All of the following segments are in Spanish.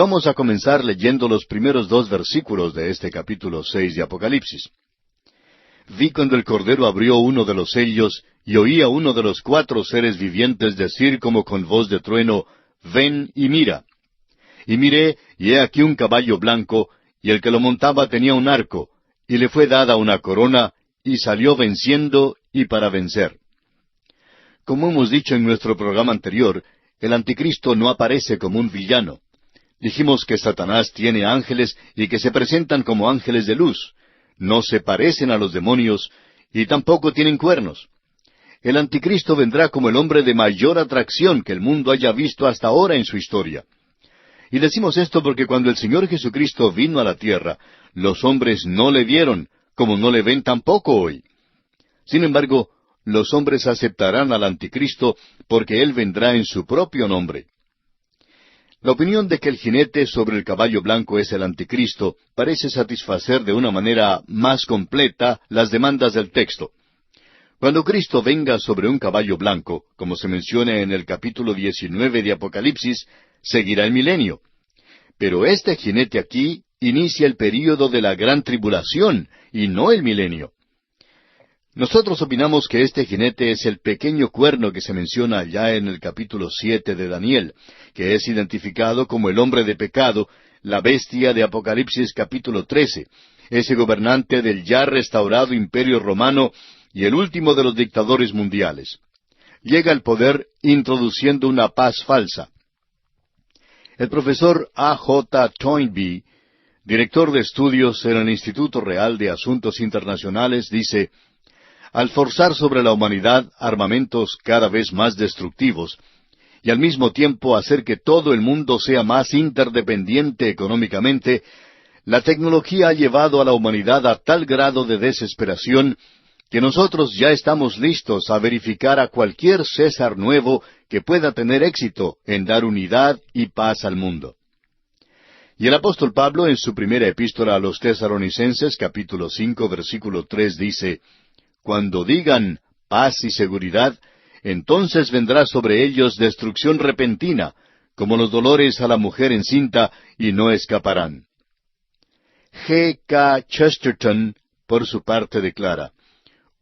Vamos a comenzar leyendo los primeros 2 versículos de este capítulo 6 de Apocalipsis. Vi cuando el Cordero abrió uno de los sellos, y oí a uno de los 4 seres vivientes decir como con voz de trueno, «Ven y mira». Y miré, y he aquí un caballo blanco, y el que lo montaba tenía un arco, y le fue dada una corona, y salió venciendo y para vencer. Como hemos dicho en nuestro programa anterior, el anticristo no aparece como un villano. Dijimos que Satanás tiene ángeles y que se presentan como ángeles de luz. No se parecen a los demonios y tampoco tienen cuernos. El anticristo vendrá como el hombre de mayor atracción que el mundo haya visto hasta ahora en su historia. Y decimos esto porque cuando el Señor Jesucristo vino a la tierra, los hombres no le vieron, como no le ven tampoco hoy. Sin embargo, los hombres aceptarán al anticristo porque él vendrá en su propio nombre. La opinión de que el jinete sobre el caballo blanco es el anticristo parece satisfacer de una manera más completa las demandas del texto. Cuando Cristo venga sobre un caballo blanco, como se menciona en el capítulo 19 de Apocalipsis, seguirá el milenio. Pero este jinete aquí inicia el período de la gran tribulación y no el milenio. Nosotros opinamos que este jinete es el pequeño cuerno que se menciona allá en el capítulo 7 de Daniel, que es identificado como el hombre de pecado, la bestia de Apocalipsis capítulo 13, ese gobernante del ya restaurado imperio romano y el último de los dictadores mundiales. Llega al poder introduciendo una paz falsa. El profesor A. J. Toynbee, director de estudios en el Instituto Real de Asuntos Internacionales, dice, al forzar sobre la humanidad armamentos cada vez más destructivos, y al mismo tiempo hacer que todo el mundo sea más interdependiente económicamente, la tecnología ha llevado a la humanidad a tal grado de desesperación que nosotros ya estamos listos a verificar a cualquier César nuevo que pueda tener éxito en dar unidad y paz al mundo. Y el apóstol Pablo en su primera epístola a los Tesalonicenses, capítulo 5, versículo 3, dice, cuando digan paz y seguridad, entonces vendrá sobre ellos destrucción repentina, como los dolores a la mujer encinta, y no escaparán. G. K. Chesterton, por su parte, declara,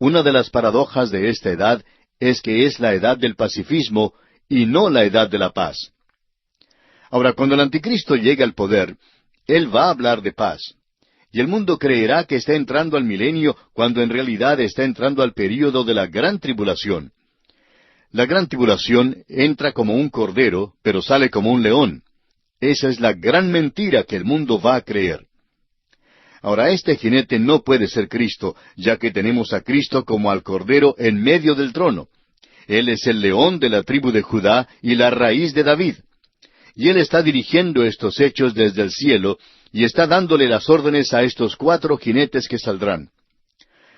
una de las paradojas de esta edad es que es la edad del pacifismo y no la edad de la paz. Ahora, cuando el anticristo llegue al poder, él va a hablar de paz. Y el mundo creerá que está entrando al milenio cuando en realidad está entrando al período de la gran tribulación. La gran tribulación entra como un cordero, pero sale como un león. Esa es la gran mentira que el mundo va a creer. Ahora, este jinete no puede ser Cristo, ya que tenemos a Cristo como al cordero en medio del trono. Él es el león de la tribu de Judá y la raíz de David. Y él está dirigiendo estos hechos desde el cielo, y está dándole las órdenes a estos 4 jinetes que saldrán.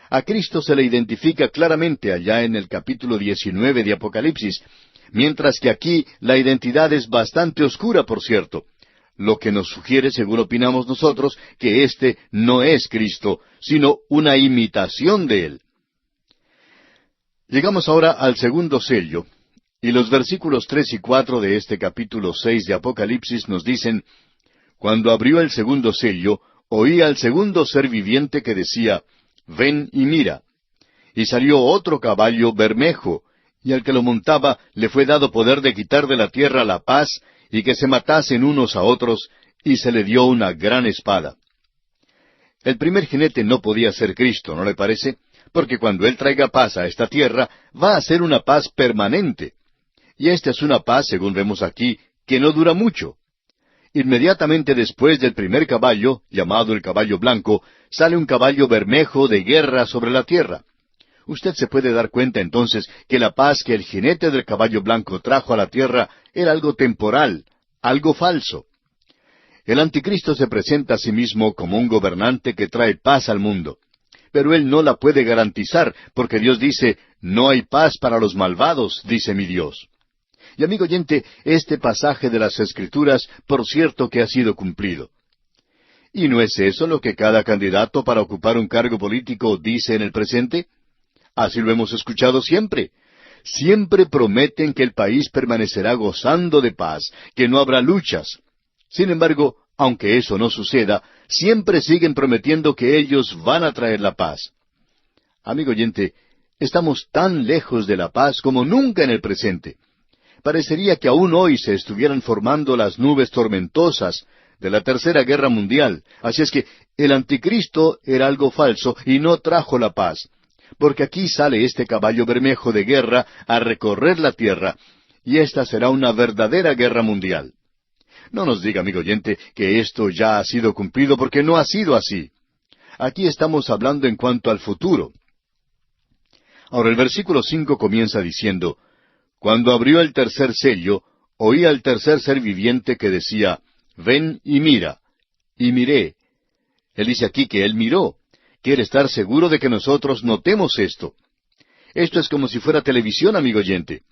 A Cristo se le identifica claramente allá en el capítulo 19 de Apocalipsis, mientras que aquí la identidad es bastante oscura, por cierto, lo que nos sugiere, según opinamos nosotros, que éste no es Cristo, sino una imitación de él. Llegamos ahora al segundo sello, y los versículos 3 y 4 de este capítulo 6 de Apocalipsis nos dicen, cuando abrió el segundo sello, oí al segundo ser viviente que decía, ven y mira. Y salió otro caballo bermejo, y al que lo montaba le fue dado poder de quitar de la tierra la paz, y que se matasen unos a otros, y se le dio una gran espada. El primer jinete no podía ser Cristo, ¿no le parece? Porque cuando Él traiga paz a esta tierra, va a ser una paz permanente. Y esta es una paz, según vemos aquí, que no dura mucho. Inmediatamente después del primer caballo, llamado el caballo blanco, sale un caballo bermejo de guerra sobre la tierra. Usted se puede dar cuenta entonces que la paz que el jinete del caballo blanco trajo a la tierra era algo temporal, algo falso. El anticristo se presenta a sí mismo como un gobernante que trae paz al mundo. Pero él no la puede garantizar, porque Dios dice, no hay paz para los malvados, dice mi Dios. Y amigo oyente, este pasaje de las Escrituras, por cierto que ha sido cumplido. ¿Y no es eso lo que cada candidato para ocupar un cargo político dice en el presente? Así lo hemos escuchado siempre. Siempre prometen que el país permanecerá gozando de paz, que no habrá luchas. Sin embargo, aunque eso no suceda, siempre siguen prometiendo que ellos van a traer la paz. Amigo oyente, estamos tan lejos de la paz como nunca en el presente. Parecería que aún hoy se estuvieran formando las nubes tormentosas de la Tercera Guerra Mundial. Así es que el anticristo era algo falso y no trajo la paz. Porque aquí sale este caballo bermejo de guerra a recorrer la tierra, y esta será una verdadera guerra mundial. No nos diga, amigo oyente, que esto ya ha sido cumplido, porque no ha sido así. Aquí estamos hablando en cuanto al futuro. Ahora el versículo 5 comienza diciendo, Cuando abrió el tercer sello, oí al tercer ser viviente que decía, Ven y mira. Y miré. Él dice aquí que él miró. Quiere estar seguro de que nosotros notemos esto. Esto es como si fuera televisión, amigo oyente.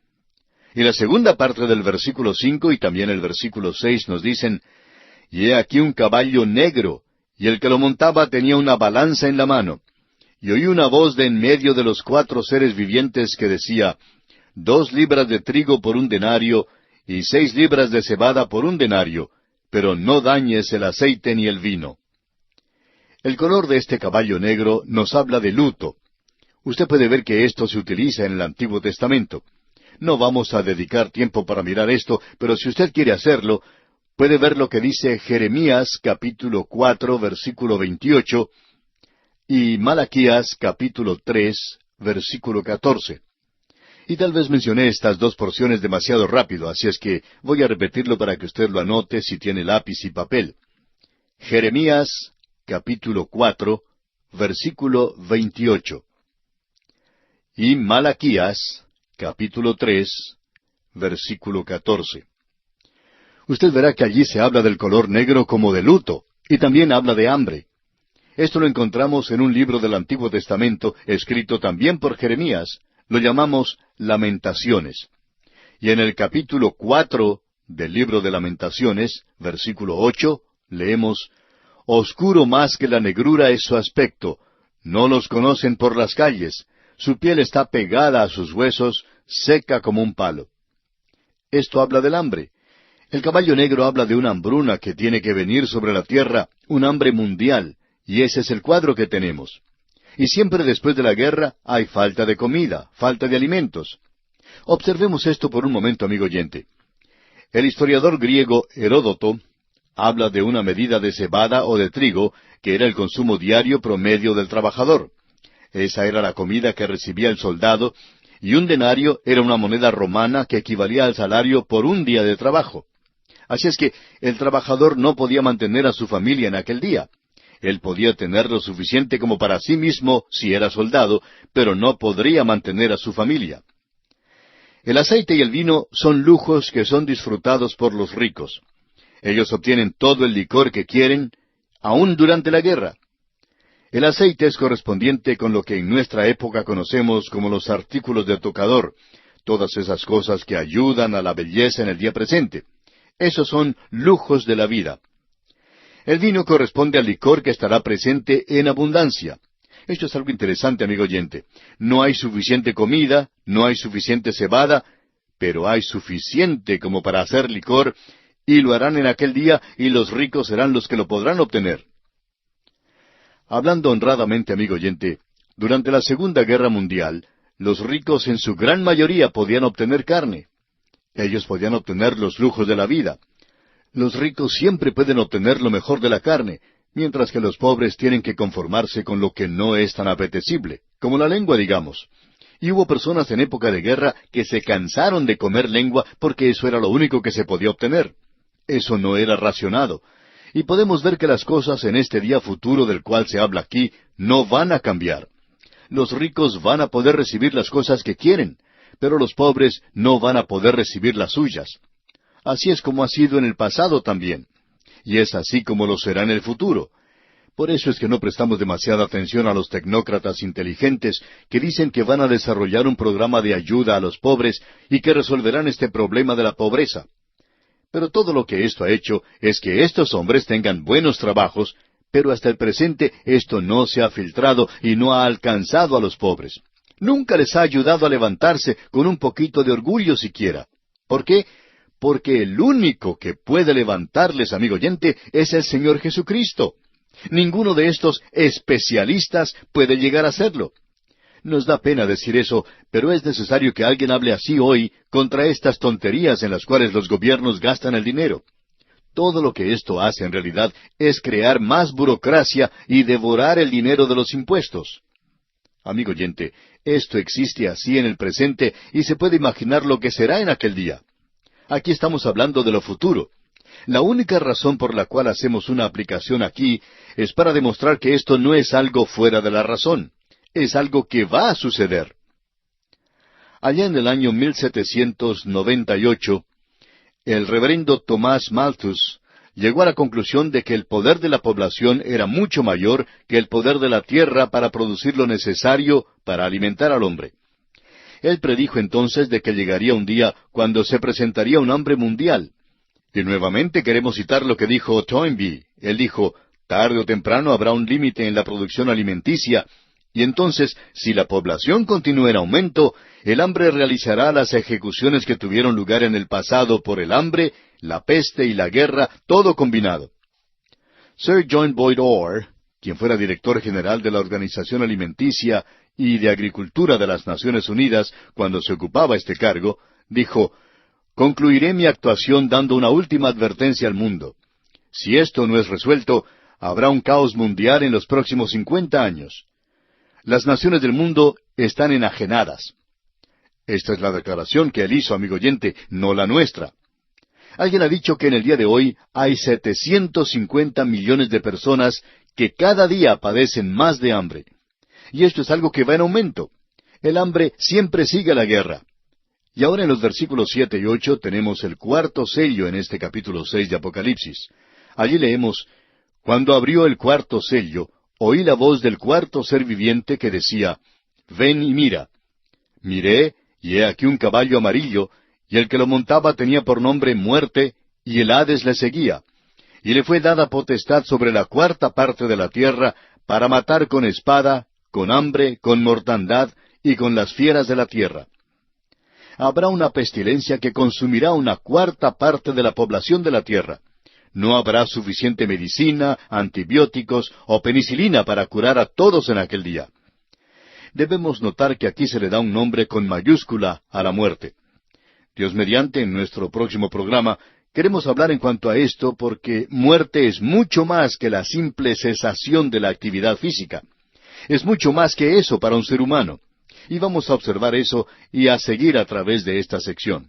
Y la segunda parte del versículo 5 y también el versículo 6 nos dicen, Y he aquí un caballo negro, y el que lo montaba tenía una balanza en la mano. Y oí una voz de en medio de los 4 seres vivientes que decía, 2 libras de trigo por 1 denario, y 6 libras de cebada por 1 denario, pero no dañes el aceite ni el vino. El color de este caballo negro nos habla de luto. Usted puede ver que esto se utiliza en el Antiguo Testamento. No vamos a dedicar tiempo para mirar esto, pero si usted quiere hacerlo, puede ver lo que dice Jeremías capítulo 4, versículo 28, y Malaquías capítulo 3, versículo 14. Y tal vez mencioné estas dos porciones demasiado rápido, así es que voy a repetirlo para que usted lo anote si tiene lápiz y papel. Jeremías capítulo 4, versículo 28. Y Malaquías capítulo 3, versículo 14. Usted verá que allí se habla del color negro como de luto, y también habla de hambre. Esto lo encontramos en un libro del Antiguo Testamento, escrito también por Jeremías. Lo llamamos Lamentaciones. Y en el capítulo 4 del libro de Lamentaciones, versículo 8, leemos, Oscuro más que la negrura es su aspecto, no los conocen por las calles, su piel está pegada a sus huesos, seca como un palo. Esto habla del hambre. El caballo negro habla de una hambruna que tiene que venir sobre la tierra, un hambre mundial, y ese es el cuadro que tenemos. Y siempre después de la guerra hay falta de comida, falta de alimentos. Observemos esto por un momento, amigo oyente. El historiador griego Heródoto habla de una medida de cebada o de trigo, que era el consumo diario promedio del trabajador. Esa era la comida que recibía el soldado, y 1 denario era una moneda romana que equivalía al salario por 1 día de trabajo. Así es que el trabajador no podía mantener a su familia en aquel día. Él podía tener lo suficiente como para sí mismo si era soldado, pero no podría mantener a su familia. El aceite y el vino son lujos que son disfrutados por los ricos. Ellos obtienen todo el licor que quieren, aún durante la guerra. El aceite es correspondiente con lo que en nuestra época conocemos como los artículos de tocador, todas esas cosas que ayudan a la belleza en el día presente. Esos son lujos de la vida. El vino corresponde al licor que estará presente en abundancia. Esto es algo interesante, amigo oyente. No hay suficiente comida, no hay suficiente cebada, pero hay suficiente como para hacer licor, y lo harán en aquel día, y los ricos serán los que lo podrán obtener. Hablando honradamente, amigo oyente, durante la Segunda Guerra Mundial, los ricos en su gran mayoría podían obtener carne. Ellos podían obtener los lujos de la vida. Los ricos siempre pueden obtener lo mejor de la carne, mientras que los pobres tienen que conformarse con lo que no es tan apetecible, como la lengua, digamos. Y hubo personas en época de guerra que se cansaron de comer lengua porque eso era lo único que se podía obtener. Eso no era racionado. Y podemos ver que las cosas en este día futuro del cual se habla aquí no van a cambiar. Los ricos van a poder recibir las cosas que quieren, pero los pobres no van a poder recibir las suyas. Así es como ha sido en el pasado también. Y es así como lo será en el futuro. Por eso es que no prestamos demasiada atención a los tecnócratas inteligentes que dicen que van a desarrollar un programa de ayuda a los pobres y que resolverán este problema de la pobreza. Pero todo lo que esto ha hecho es que estos hombres tengan buenos trabajos, pero hasta el presente esto no se ha filtrado y no ha alcanzado a los pobres. Nunca les ha ayudado a levantarse con un poquito de orgullo siquiera. ¿Por qué? porque el único que puede levantarles, amigo oyente, es el Señor Jesucristo. Ninguno de estos especialistas puede llegar a hacerlo. Nos da pena decir eso, pero es necesario que alguien hable así hoy contra estas tonterías en las cuales los gobiernos gastan el dinero. Todo lo que esto hace en realidad es crear más burocracia y devorar el dinero de los impuestos. Amigo oyente, esto existe así en el presente y se puede imaginar lo que será en aquel día. Aquí estamos hablando de lo futuro. La única razón por la cual hacemos una aplicación aquí es para demostrar que esto no es algo fuera de la razón. Es algo que va a suceder. Allá en el año 1798, el reverendo Tomás Malthus llegó a la conclusión de que el poder de la población era mucho mayor que el poder de la tierra para producir lo necesario para alimentar al hombre. Él predijo entonces de que llegaría un día cuando se presentaría un hambre mundial. Y nuevamente queremos citar lo que dijo Toynbee. Él dijo, tarde o temprano habrá un límite en la producción alimenticia, y entonces, si la población continúa en aumento, el hambre realizará las ejecuciones que tuvieron lugar en el pasado por el hambre, la peste y la guerra, todo combinado. Sir John Boyd Orr, quien fuera director general de la Organización Alimenticia y de Agricultura de las Naciones Unidas cuando se ocupaba este cargo, dijo, concluiré mi actuación dando una última advertencia al mundo. Si esto no es resuelto, habrá un caos mundial en los próximos 50 años. Las naciones del mundo están enajenadas. Esta es la declaración que él hizo, amigo oyente, no la nuestra. Alguien ha dicho que en el día de hoy hay 750 millones de personas que cada día padecen más de hambre. Y esto es algo que va en aumento. El hambre siempre sigue a la guerra. Y ahora en los versículos 7 y 8 tenemos el cuarto sello en este capítulo 6 de Apocalipsis. Allí leemos, cuando abrió el cuarto sello, oí la voz del cuarto ser viviente que decía, ven y mira. Miré, y he aquí un caballo amarillo, y el que lo montaba tenía por nombre Muerte, y el Hades le seguía. Y le fue dada potestad sobre la cuarta parte de la tierra, para matar con espada, con hambre, con mortandad, y con las fieras de la tierra. Habrá una pestilencia que consumirá una cuarta parte de la población de la tierra. No habrá suficiente medicina, antibióticos o penicilina para curar a todos en aquel día. Debemos notar que aquí se le da un nombre con mayúscula a la muerte. Dios mediante, en nuestro próximo programa, queremos hablar en cuanto a esto porque muerte es mucho más que la simple cesación de la actividad física. Es mucho más que eso para un ser humano. Y vamos a observar eso y a seguir a través de esta sección.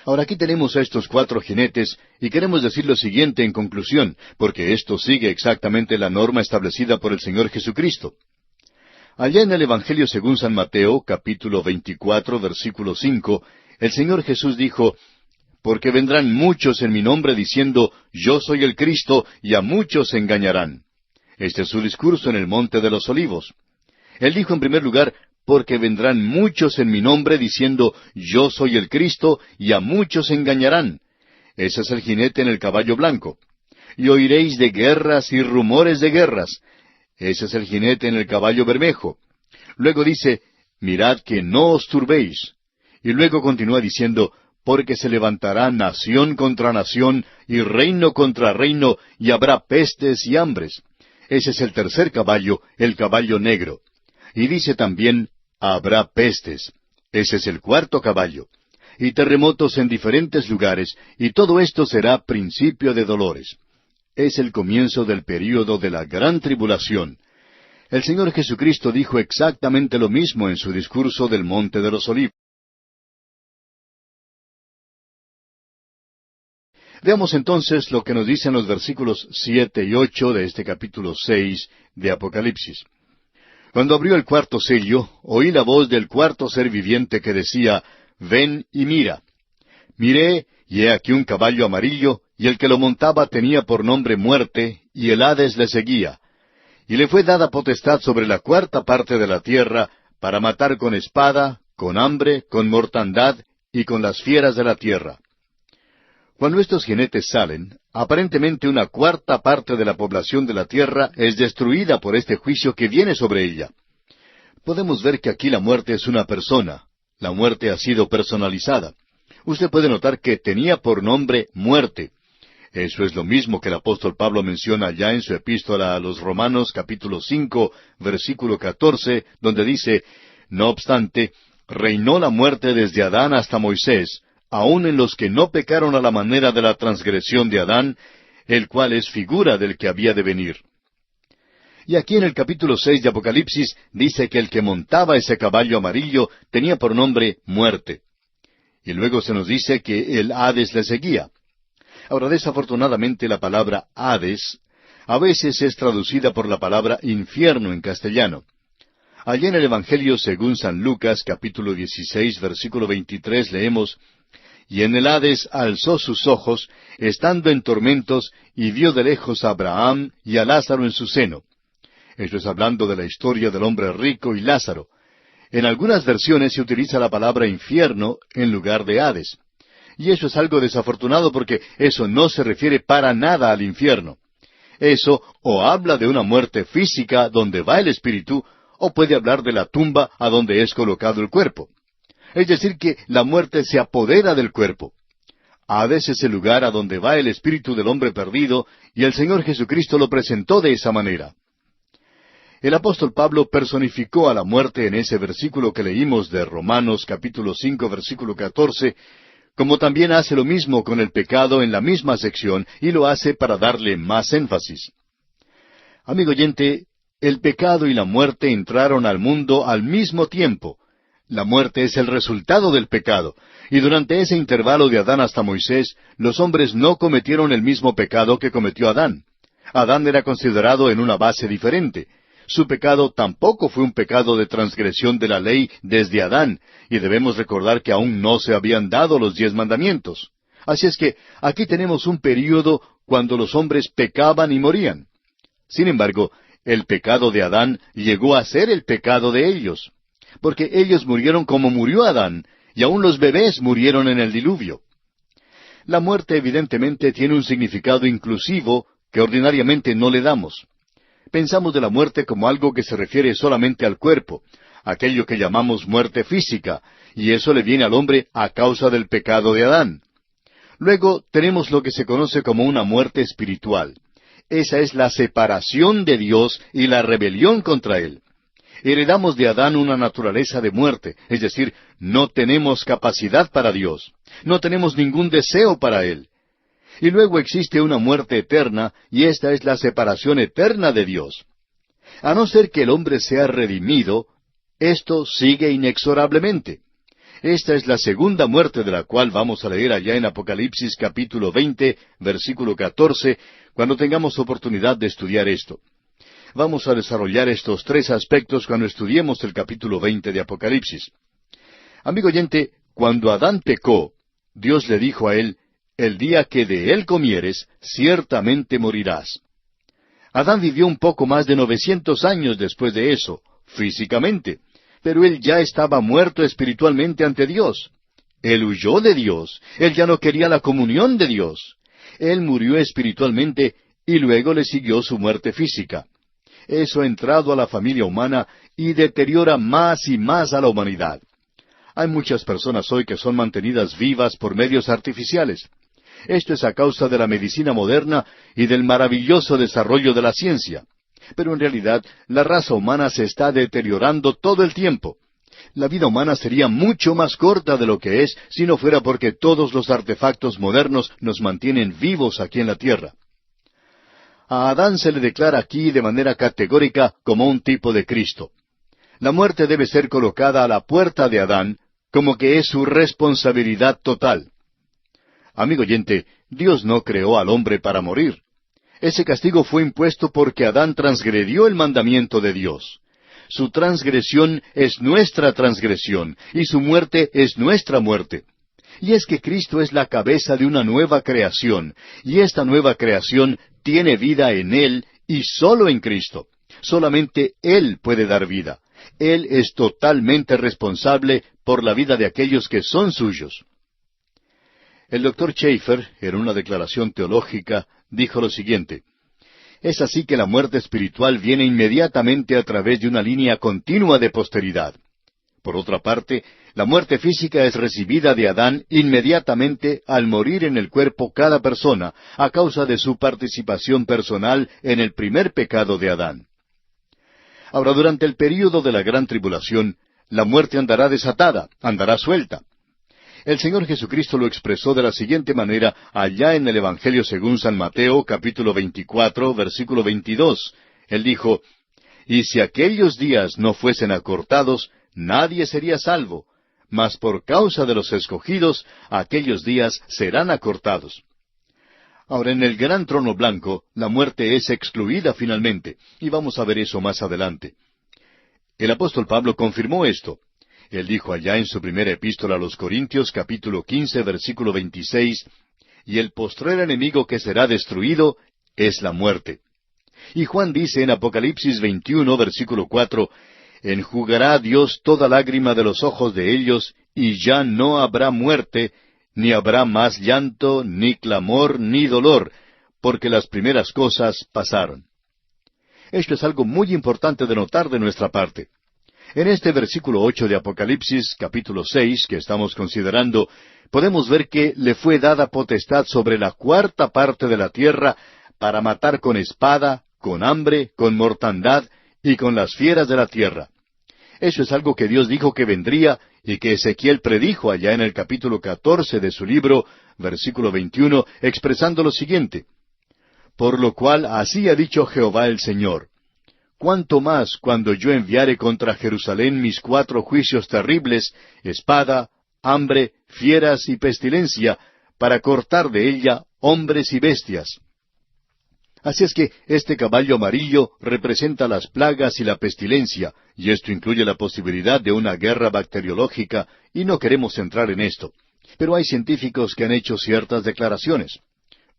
Ahora aquí tenemos a estos 4 jinetes y queremos decir lo siguiente en conclusión, porque esto sigue exactamente la norma establecida por el Señor Jesucristo. Allá en el Evangelio según San Mateo, capítulo 24, versículo 5, el Señor Jesús dijo, porque vendrán muchos en mi nombre diciendo, yo soy el Cristo, y a muchos se engañarán. Este es su discurso en el Monte de los Olivos. Él dijo en primer lugar, porque vendrán muchos en mi nombre diciendo, yo soy el Cristo, y a muchos engañarán. Ese es el jinete en el caballo blanco. Y oiréis de guerras y rumores de guerras. Ese es el jinete en el caballo bermejo. Luego dice, mirad que no os turbéis. Y luego continúa diciendo, porque se levantará nación contra nación, y reino contra reino, y habrá pestes y hambres. Ese es el tercer caballo, el caballo negro. Y dice también, habrá pestes. Ese es el cuarto caballo. Y terremotos en diferentes lugares, y todo esto será principio de dolores. Es el comienzo del período de la gran tribulación. El Señor Jesucristo dijo exactamente lo mismo en su discurso del Monte de los Olivos. Veamos entonces lo que nos dicen los versículos 7 y 8 de este capítulo 6 de Apocalipsis. Cuando abrió el cuarto sello, oí la voz del cuarto ser viviente que decía, ven y mira. Miré, y he aquí un caballo amarillo, y el que lo montaba tenía por nombre Muerte, y el Hades le seguía. Y le fue dada potestad sobre la cuarta parte de la tierra, para matar con espada, con hambre, con mortandad, y con las fieras de la tierra. Cuando estos jinetes salen, aparentemente una cuarta parte de la población de la tierra es destruida por este juicio que viene sobre ella. Podemos ver que aquí la muerte es una persona. La muerte ha sido personalizada. usted puede notar que tenía por nombre muerte. Eso es lo mismo que el apóstol Pablo menciona ya en su epístola a los Romanos capítulo 5, versículo 14, donde dice, no obstante, reinó la muerte desde Adán hasta Moisés, aun en los que no pecaron a la manera de la transgresión de Adán, el cual es figura del que había de venir. Y aquí en el capítulo 6 de Apocalipsis dice que el que montaba ese caballo amarillo tenía por nombre muerte. Y luego se nos dice que el Hades le seguía. Ahora, desafortunadamente, la palabra Hades a veces es traducida por la palabra infierno en castellano. Allí en el Evangelio según San Lucas, capítulo 16, versículo 23, leemos, y en el Hades alzó sus ojos, estando en tormentos, y vio de lejos a Abraham y a Lázaro en su seno. Esto es hablando de la historia del hombre rico y Lázaro. En algunas versiones se utiliza la palabra infierno en lugar de Hades. Y eso es algo desafortunado porque eso no se refiere para nada al infierno. Eso o habla de una muerte física donde va el espíritu, o puede hablar de la tumba a donde es colocado el cuerpo. Es decir, que la muerte se apodera del cuerpo. Hades es el lugar a donde va el espíritu del hombre perdido, y el Señor Jesucristo lo presentó de esa manera. El apóstol Pablo personificó a la muerte en ese versículo que leímos de Romanos capítulo 5, versículo 14, como también hace lo mismo con el pecado en la misma sección, y lo hace para darle más énfasis. Amigo oyente, el pecado y la muerte entraron al mundo al mismo tiempo. La muerte es el resultado del pecado, y durante ese intervalo de Adán hasta Moisés, los hombres no cometieron el mismo pecado que cometió Adán. Adán era considerado en una base diferente. Su pecado tampoco fue un pecado de transgresión de la ley desde Adán, y debemos recordar que aún no se habían dado los 10 mandamientos. Así es que aquí tenemos un período cuando los hombres pecaban y morían. Sin embargo, el pecado de Adán llegó a ser el pecado de ellos, porque ellos murieron como murió Adán, y aún los bebés murieron en el diluvio. La muerte evidentemente tiene un significado inclusivo que ordinariamente no le damos. Pensamos de la muerte como algo que se refiere solamente al cuerpo, aquello que llamamos muerte física, y eso le viene al hombre a causa del pecado de Adán. Luego tenemos lo que se conoce como una muerte espiritual. Esa es la separación de Dios y la rebelión contra Él. Heredamos de Adán una naturaleza de muerte, es decir, no tenemos capacidad para Dios, no tenemos ningún deseo para Él. Y luego existe una muerte eterna, y esta es la separación eterna de Dios. A no ser que el hombre sea redimido, esto sigue inexorablemente. Esta es la segunda muerte de la cual vamos a leer allá en Apocalipsis capítulo 20, versículo 14, cuando tengamos oportunidad de estudiar esto. Vamos a desarrollar estos 3 aspectos cuando estudiemos el capítulo 20 de Apocalipsis. Amigo oyente, cuando Adán pecó, Dios le dijo a él, el día que de él comieres, ciertamente morirás. Adán vivió un poco más de 900 años después de eso, físicamente, pero él ya estaba muerto espiritualmente ante Dios. Él huyó de Dios, él ya no quería la comunión de Dios. Él murió espiritualmente y luego le siguió su muerte física. Eso ha entrado a la familia humana y deteriora más y más a la humanidad. Hay muchas personas hoy que son mantenidas vivas por medios artificiales. Esto es a causa de la medicina moderna y del maravilloso desarrollo de la ciencia. Pero en realidad, la raza humana se está deteriorando todo el tiempo. La vida humana sería mucho más corta de lo que es si no fuera porque todos los artefactos modernos nos mantienen vivos aquí en la tierra. A Adán se le declara aquí de manera categórica como un tipo de Cristo. La muerte debe ser colocada a la puerta de Adán, como que es su responsabilidad total. Amigo oyente, Dios no creó al hombre para morir. Ese castigo fue impuesto porque Adán transgredió el mandamiento de Dios. Su transgresión es nuestra transgresión, y su muerte es nuestra muerte. Y es que Cristo es la cabeza de una nueva creación, y esta nueva creación tiene vida en Él y solo en Cristo. Solamente Él puede dar vida. Él es totalmente responsable por la vida de aquellos que son suyos. El Dr. Schaeffer, en una declaración teológica, dijo lo siguiente: es así que la muerte espiritual viene inmediatamente a través de una línea continua de posteridad. Por otra parte, la muerte física es recibida de Adán inmediatamente al morir en el cuerpo cada persona, a causa de su participación personal en el primer pecado de Adán. Ahora, durante el período de la gran tribulación, la muerte andará desatada, andará suelta. El Señor Jesucristo lo expresó de la siguiente manera allá en el Evangelio según San Mateo, capítulo 24, versículo 22. Él dijo, «Y si aquellos días no fuesen acortados, nadie sería salvo, mas por causa de los escogidos, aquellos días serán acortados». Ahora, en el gran trono blanco, la muerte es excluida finalmente, y vamos a ver eso más adelante. El apóstol Pablo confirmó esto. Él dijo allá en su primera epístola a los Corintios, capítulo 15, versículo 26, «Y el postrer enemigo que será destruido es la muerte». Y Juan dice en Apocalipsis 21, versículo 4, «Enjugará Dios toda lágrima de los ojos de ellos, y ya no habrá muerte, ni habrá más llanto, ni clamor, ni dolor, porque las primeras cosas pasaron». Esto es algo muy importante de notar de nuestra parte. En este versículo 8 de Apocalipsis, capítulo 6, que estamos considerando, podemos ver que le fue dada potestad sobre la cuarta parte de la tierra para matar con espada, con hambre, con mortandad y con las fieras de la tierra. Eso es algo que Dios dijo que vendría y que Ezequiel predijo allá en el capítulo 14 de su libro, versículo 21, expresando lo siguiente: «Por lo cual así ha dicho Jehová el Señor, cuánto más cuando yo enviare contra Jerusalén mis 4 juicios terribles, espada, hambre, fieras y pestilencia, para cortar de ella hombres y bestias». Así es que este caballo amarillo representa las plagas y la pestilencia, y esto incluye la posibilidad de una guerra bacteriológica, y no queremos entrar en esto. Pero hay científicos que han hecho ciertas declaraciones.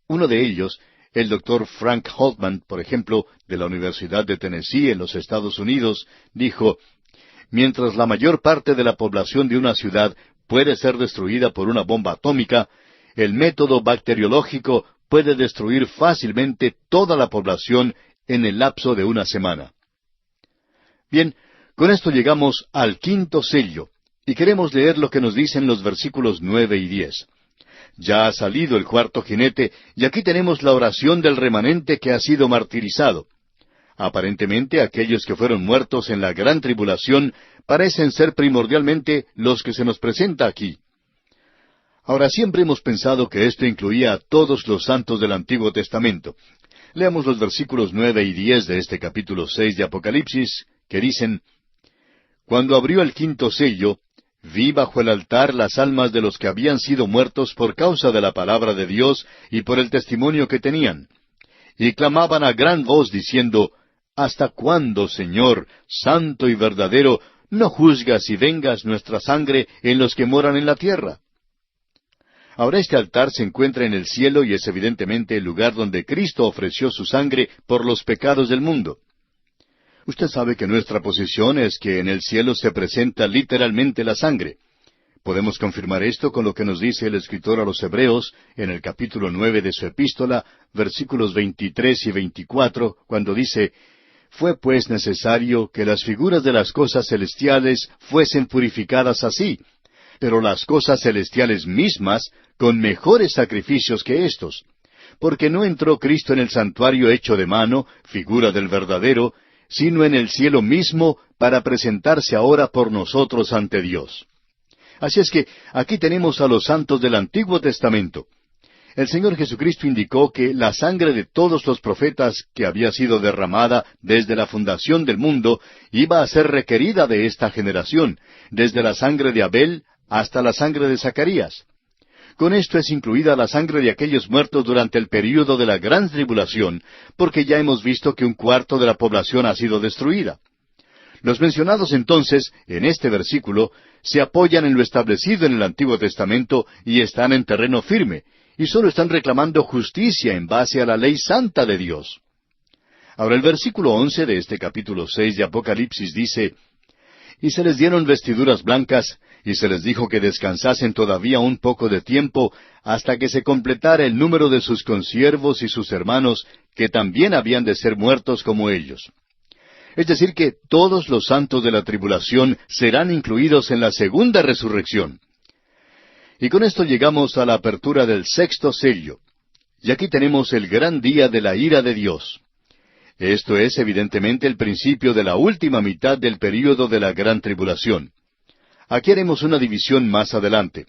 Uno de ellos, el doctor Frank Holtman, por ejemplo, de la Universidad de Tennessee en los Estados Unidos, dijo, «Mientras la mayor parte de la población de una ciudad puede ser destruida por una bomba atómica, el método bacteriológico puede destruir fácilmente toda la población en el lapso de una semana». Bien, con esto llegamos al quinto sello, y queremos leer lo que nos dicen los versículos 9 y 10. Ya ha salido el cuarto jinete, y aquí tenemos la oración del remanente que ha sido martirizado. Aparentemente, aquellos que fueron muertos en la gran tribulación parecen ser primordialmente los que se nos presenta aquí. Ahora, siempre hemos pensado que esto incluía a todos los santos del Antiguo Testamento. Leamos los versículos 9 y 10 de este capítulo 6 de Apocalipsis, que dicen, «Cuando abrió el quinto sello, vi bajo el altar las almas de los que habían sido muertos por causa de la palabra de Dios y por el testimonio que tenían. Y clamaban a gran voz diciendo, ¿Hasta cuándo, Señor, santo y verdadero, no juzgas y vengas nuestra sangre en los que moran en la tierra?» Ahora este altar se encuentra en el cielo y es evidentemente el lugar donde Cristo ofreció su sangre por los pecados del mundo. Usted sabe que nuestra posición es que en el cielo se presenta literalmente la sangre. Podemos confirmar esto con lo que nos dice el escritor a los Hebreos en el capítulo 9 de su epístola, versículos 23 y 24, cuando dice, «Fue pues necesario que las figuras de las cosas celestiales fuesen purificadas así, pero las cosas celestiales mismas con mejores sacrificios que éstos. Porque no entró Cristo en el santuario hecho de mano, figura del verdadero, sino en el cielo mismo, para presentarse ahora por nosotros ante Dios». Así es que aquí tenemos a los santos del Antiguo Testamento. El Señor Jesucristo indicó que la sangre de todos los profetas que había sido derramada desde la fundación del mundo iba a ser requerida de esta generación, desde la sangre de Abel hasta la sangre de Zacarías. Con esto es incluida la sangre de aquellos muertos durante el período de la gran tribulación, porque ya hemos visto que 1/4 de la población ha sido destruida. Los mencionados entonces, en este versículo, se apoyan en lo establecido en el Antiguo Testamento y están en terreno firme, y solo están reclamando justicia en base a la ley santa de Dios. Ahora el versículo 11 de este capítulo 6 de Apocalipsis dice, «Y se les dieron vestiduras blancas, y se les dijo que descansasen todavía un poco de tiempo, hasta que se completara el número de sus consiervos y sus hermanos, que también habían de ser muertos como ellos». Es decir, que todos los santos de la tribulación serán incluidos en la segunda resurrección. Y con esto llegamos a la apertura del sexto sello. Y aquí tenemos el gran día de la ira de Dios. Esto es evidentemente el principio de la última mitad del período de la gran tribulación. Aquí haremos una división más adelante.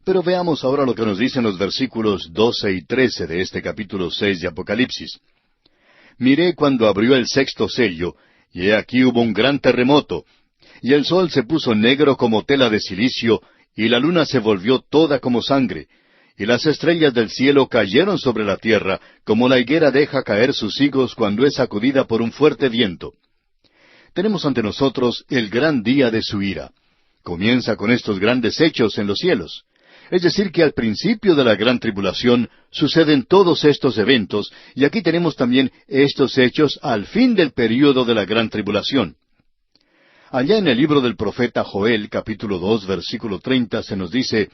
Pero veamos ahora lo que nos dicen los versículos 12 y 13 de este capítulo 6 de Apocalipsis. Miré cuando abrió el sexto sello, y he aquí hubo un gran terremoto, y el sol se puso negro como tela de cilicio, y la luna se volvió toda como sangre, y las estrellas del cielo cayeron sobre la tierra, como la higuera deja caer sus higos cuando es sacudida por un fuerte viento. Tenemos ante nosotros el gran día de su ira. Comienza con estos grandes hechos en los cielos. Es decir, que al principio de la gran tribulación suceden todos estos eventos, y aquí tenemos también estos hechos al fin del período de la gran tribulación. Allá en el libro del profeta Joel, capítulo 2, versículo 30, se nos dice,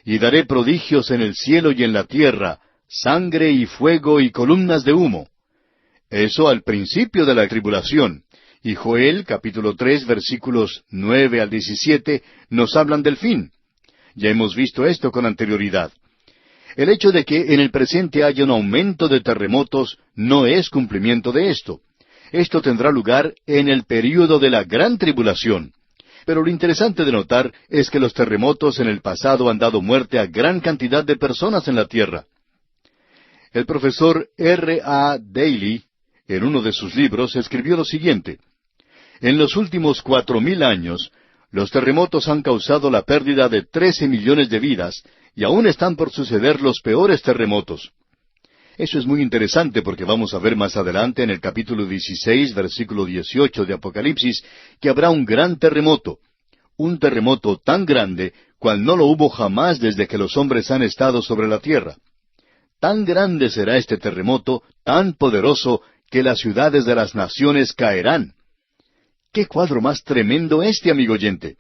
«Y daré prodigios en el cielo y en la tierra, sangre y fuego y columnas de humo». Eso al principio de la tribulación. Y Joel, capítulo 3, versículos 9 al 17, nos hablan del fin. Ya hemos visto esto con anterioridad. El hecho de que en el presente haya un aumento de terremotos no es cumplimiento de esto. Esto tendrá lugar en el período de la gran tribulación. Pero lo interesante de notar es que los terremotos en el pasado han dado muerte a gran cantidad de personas en la tierra. El profesor R. A. Daly, en uno de sus libros, escribió lo siguiente: «En los últimos 4,000 años, los terremotos han causado la pérdida de 13 millones de vidas, y aún están por suceder los peores terremotos». Eso es muy interesante porque vamos a ver más adelante en el capítulo 16, versículo 18 de Apocalipsis, que habrá un gran terremoto. Un terremoto tan grande, cual no lo hubo jamás desde que los hombres han estado sobre la tierra. Tan grande será este terremoto, tan poderoso, que las ciudades de las naciones caerán. ¡Qué cuadro más tremendo este, amigo oyente!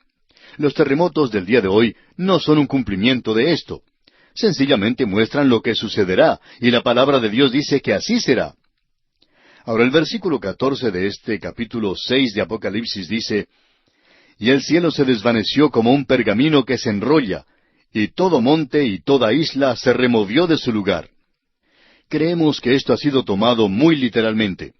Los terremotos del día de hoy no son un cumplimiento de esto. Sencillamente muestran lo que sucederá, y la palabra de Dios dice que así será. Ahora el versículo 14 de este capítulo 6 de Apocalipsis dice, «Y el cielo se desvaneció como un pergamino que se enrolla, y todo monte y toda isla se removió de su lugar». Creemos que esto ha sido tomado muy literalmente.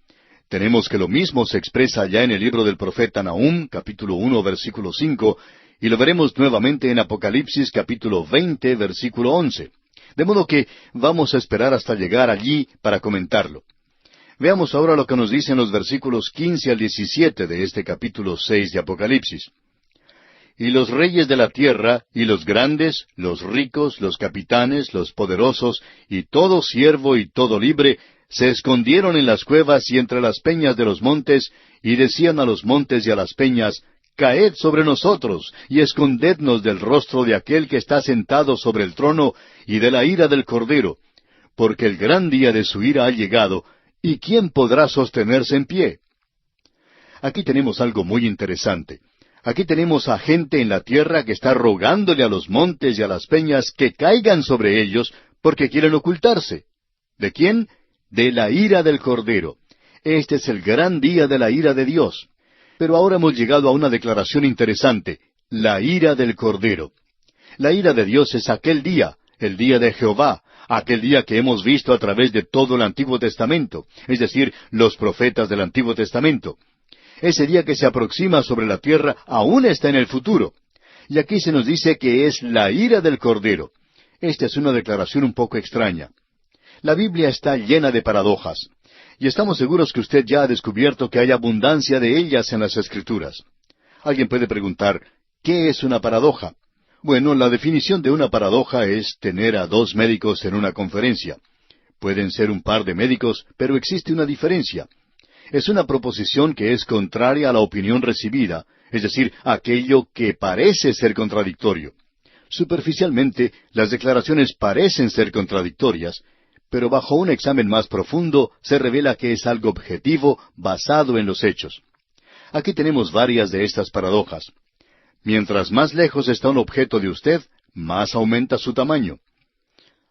Tenemos que lo mismo se expresa ya en el libro del profeta Nahum, capítulo 1, versículo 5, y lo veremos nuevamente en Apocalipsis, capítulo 20, versículo 11. De modo que vamos a esperar hasta llegar allí para comentarlo. Veamos ahora lo que nos dicen los versículos 15 al 17 de este capítulo 6 de Apocalipsis. «Y los reyes de la tierra, y los grandes, los ricos, los capitanes, los poderosos, y todo siervo y todo libre, se escondieron en las cuevas y entre las peñas de los montes, y decían a los montes y a las peñas, Caed sobre nosotros, y escondednos del rostro de aquel que está sentado sobre el trono, y de la ira del Cordero, porque el gran día de su ira ha llegado, ¿y quién podrá sostenerse en pie?». Aquí tenemos algo muy interesante. Aquí tenemos a gente en la tierra que está rogándole a los montes y a las peñas que caigan sobre ellos, porque quieren ocultarse. ¿De quién? De la ira del Cordero. Este es el gran día de la ira de Dios. Pero ahora hemos llegado a una declaración interesante, la ira del Cordero. La ira de Dios es aquel día, el día de Jehová, aquel día que hemos visto a través de todo el Antiguo Testamento, es decir, los profetas del Antiguo Testamento. Ese día que se aproxima sobre la tierra aún está en el futuro. Y aquí se nos dice que es la ira del Cordero. Esta es una declaración un poco extraña. La Biblia está llena de paradojas, y estamos seguros que usted ya ha descubierto que hay abundancia de ellas en las Escrituras. Alguien puede preguntar, ¿qué es una paradoja? Bueno, la definición de una paradoja es tener a dos médicos en una conferencia. Pueden ser un par de médicos, pero existe una diferencia. Es una proposición que es contraria a la opinión recibida, es decir, aquello que parece ser contradictorio. Superficialmente, las declaraciones parecen ser contradictorias, pero bajo un examen más profundo se revela que es algo objetivo basado en los hechos. Aquí tenemos varias de estas paradojas. Mientras más lejos está un objeto de usted, más aumenta su tamaño.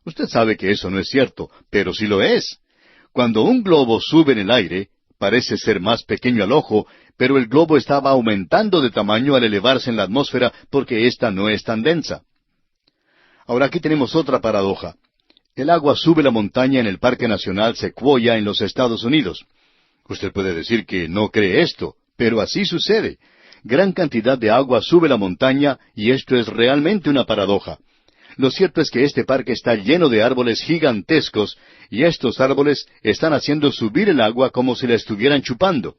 Usted sabe que eso no es cierto, pero sí lo es. Cuando un globo sube en el aire, parece ser más pequeño al ojo, pero el globo estaba aumentando de tamaño al elevarse en la atmósfera porque ésta no es tan densa. Ahora aquí tenemos otra paradoja. El agua sube la montaña en el Parque Nacional Sequoia en los Estados Unidos. Usted puede decir que no cree esto, pero así sucede. Gran cantidad de agua sube la montaña y esto es realmente una paradoja. Lo cierto es que este parque está lleno de árboles gigantescos y estos árboles están haciendo subir el agua como si la estuvieran chupando.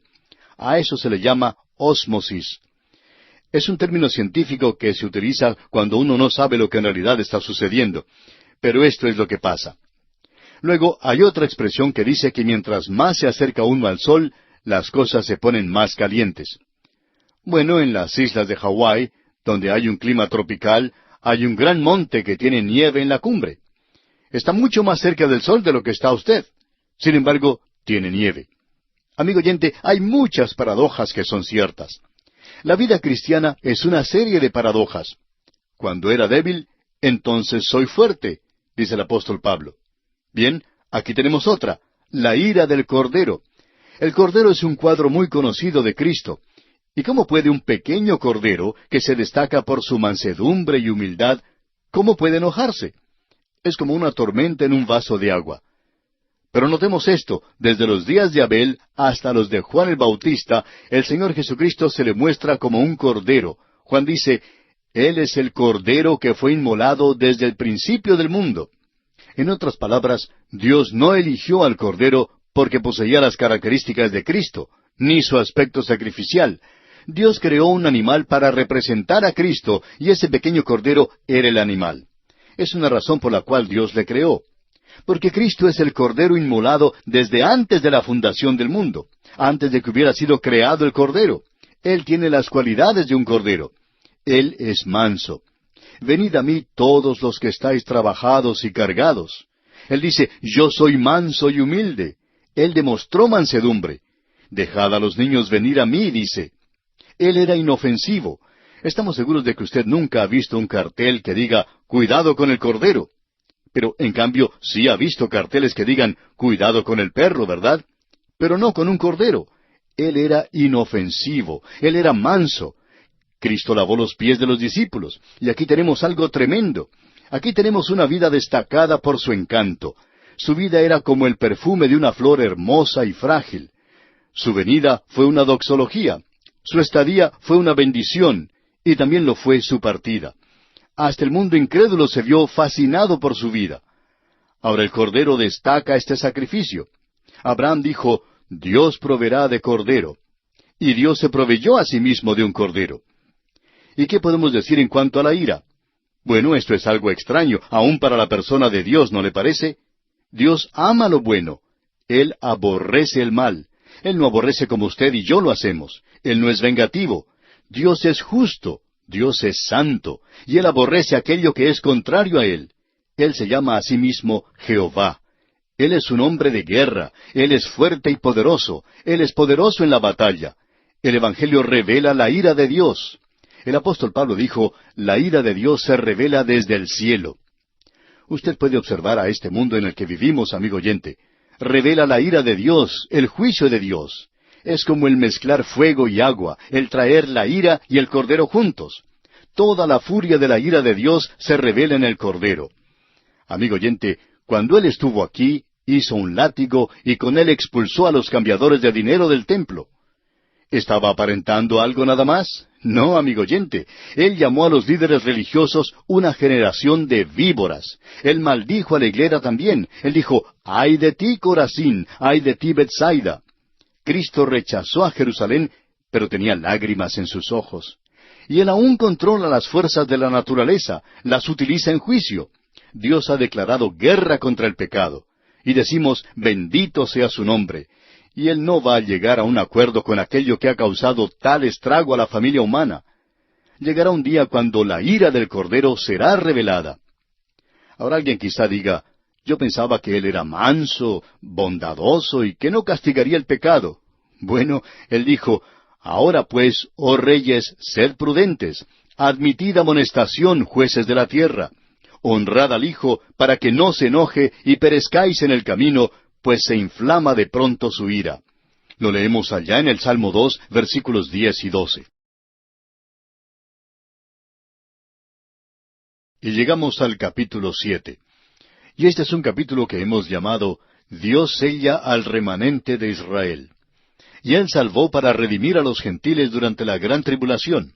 A eso se le llama ósmosis. Es un término científico que se utiliza cuando uno no sabe lo que en realidad está sucediendo. Pero esto es lo que pasa. Luego hay otra expresión que dice que mientras más se acerca uno al sol, las cosas se ponen más calientes. Bueno, en las islas de Hawái, donde hay un clima tropical, hay un gran monte que tiene nieve en la cumbre. Está mucho más cerca del sol de lo que está usted. Sin embargo, tiene nieve. Amigo oyente, hay muchas paradojas que son ciertas. La vida cristiana es una serie de paradojas. Cuando era débil, entonces soy fuerte, dice el apóstol Pablo. Bien, aquí tenemos otra, la ira del Cordero. El Cordero es un cuadro muy conocido de Cristo. ¿Y cómo puede un pequeño cordero, que se destaca por su mansedumbre y humildad, cómo puede enojarse? Es como una tormenta en un vaso de agua. Pero notemos esto, desde los días de Abel hasta los de Juan el Bautista, el Señor Jesucristo se le muestra como un cordero. Juan dice, Él es el cordero que fue inmolado desde el principio del mundo. En otras palabras, Dios no eligió al cordero porque poseía las características de Cristo, ni su aspecto sacrificial. Dios creó un animal para representar a Cristo, y ese pequeño cordero era el animal. Es una razón por la cual Dios le creó. Porque Cristo es el cordero inmolado desde antes de la fundación del mundo, antes de que hubiera sido creado el cordero. Él tiene las cualidades de un cordero. Él es manso. Venid a mí todos los que estáis trabajados y cargados. Él dice, yo soy manso y humilde. Él demostró mansedumbre. Dejad a los niños venir a mí, dice. Él era inofensivo. Estamos seguros de que usted nunca ha visto un cartel que diga, cuidado con el cordero. Pero, en cambio, sí ha visto carteles que digan, cuidado con el perro, ¿verdad? Pero no con un cordero. Él era inofensivo. Él era manso. Cristo lavó los pies de los discípulos. Y aquí tenemos algo tremendo. Aquí tenemos una vida destacada por su encanto. Su vida era como el perfume de una flor hermosa y frágil. Su venida fue una doxología. Su estadía fue una bendición, y también lo fue su partida. Hasta el mundo incrédulo se vio fascinado por su vida. Ahora el Cordero destaca este sacrificio. Abraham dijo, Dios proveerá de cordero. Y Dios se proveyó a sí mismo de un cordero. ¿Y qué podemos decir en cuanto a la ira? Bueno, esto es algo extraño, aun para la persona de Dios, ¿no le parece? Dios ama lo bueno. Él aborrece el mal. Él no aborrece como usted y yo lo hacemos. Él no es vengativo. Dios es justo. Dios es santo. Y Él aborrece aquello que es contrario a Él. Él se llama a sí mismo Jehová. Él es un hombre de guerra. Él es fuerte y poderoso. Él es poderoso en la batalla. El Evangelio revela la ira de Dios. El apóstol Pablo dijo, la ira de Dios se revela desde el cielo. Usted puede observar a este mundo en el que vivimos, amigo oyente. Revela la ira de Dios, el juicio de Dios. Es como el mezclar fuego y agua, el traer la ira y el cordero juntos. Toda la furia de la ira de Dios se revela en el cordero. Amigo oyente, cuando Él estuvo aquí, hizo un látigo y con él expulsó a los cambiadores de dinero del templo. ¿Estaba aparentando algo nada más? No, amigo oyente. Él llamó a los líderes religiosos una generación de víboras. Él maldijo a la higuera también. Él dijo, ¡ay de ti, Corazín! ¡Ay de ti, Betsaida! Cristo rechazó a Jerusalén, pero tenía lágrimas en sus ojos. Y Él aún controla las fuerzas de la naturaleza, las utiliza en juicio. Dios ha declarado guerra contra el pecado. Y decimos, bendito sea su nombre. Y Él no va a llegar a un acuerdo con aquello que ha causado tal estrago a la familia humana. Llegará un día cuando la ira del Cordero será revelada. Ahora alguien quizá diga, yo pensaba que Él era manso, bondadoso y que no castigaría el pecado. Bueno, Él dijo, ahora pues, oh reyes, sed prudentes, admitid amonestación, jueces de la tierra. Honrad al Hijo para que no se enoje y perezcáis en el camino, pues se inflama de pronto su ira. Lo leemos allá en el Salmo 2, versículos 10 y 12. Y llegamos al capítulo 7. Y este es un capítulo que hemos llamado Dios sella al remanente de Israel. Y Él salvó para redimir a los gentiles durante la gran tribulación.